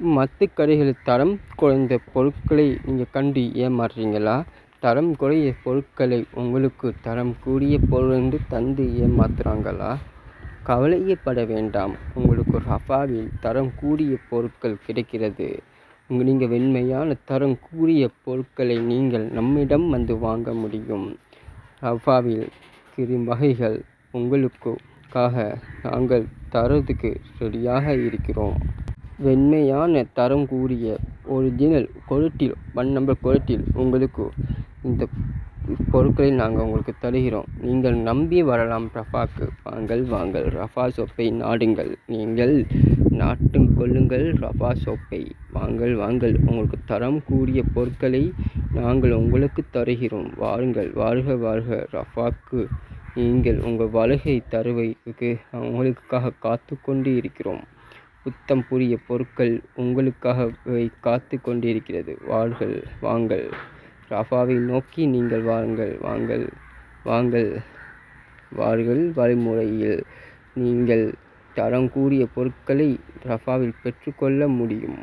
மத்து கடைகளில் தரம் குறைந்த பொருட்களை நீங்கள் கண்டு ஏமாறுறீங்களா? தரம் குறைய பொருட்களை உங்களுக்கு தரம் கூடிய பொருள் தந்து ஏமாத்துறாங்களா? கவலையப்பட வேண்டாம். உங்களுக்கு ரஃபாவில் தரம் கூடிய பொருட்கள் கிடைக்கிறது. நீங்கள் வெண்மையான தரம் கூடிய பொருட்களை நீங்கள் நம்மிடம் வந்து வாங்க முடியும். ரஃபாவில் கிரீம் வகைகள் உங்களுக்காக நாங்கள் தரதுக்கு ரெடியாக இருக்கிறோம். வெண்மையான தரம் கூடிய ஒரிஜினல் குவாலிட்டியில் 1 நம்பர் குவாலிட்டியில் உங்களுக்கு இந்த பொருட்களை நாங்கள் உங்களுக்கு தருகிறோம். நீங்கள் நம்பி வரலாம் ரஃபாக்கு. வாங்கள் ரஃபா ஷாப்பை நாடுங்கள். நீங்கள் நாட்டுக் கொள்ளுங்கள் ரஃபா ஷாப்பை. வாங்கள் உங்களுக்கு தரம் கூடிய பொருட்களை நாங்கள் உங்களுக்கு தருகிறோம். வாருங்கள், வாழ்க ரஃபாக்கு. நீங்கள் உங்கள் வருகை தருவைக்கு உங்களுக்காக காத்து கொண்டு இருக்கிறோம். புத்தம் புதிய பொருட்கள் உங்களுக்காகவே காத்து கொண்டிருக்கிறது. வாங்கள் ரஃபாவை நோக்கி நீங்கள் வாருங்கள் வழிமுறையில் நீங்கள் தரம் கூடிய பொருட்களை ரஃபாவில் பெற்றுக்கொள்ள முடியும்.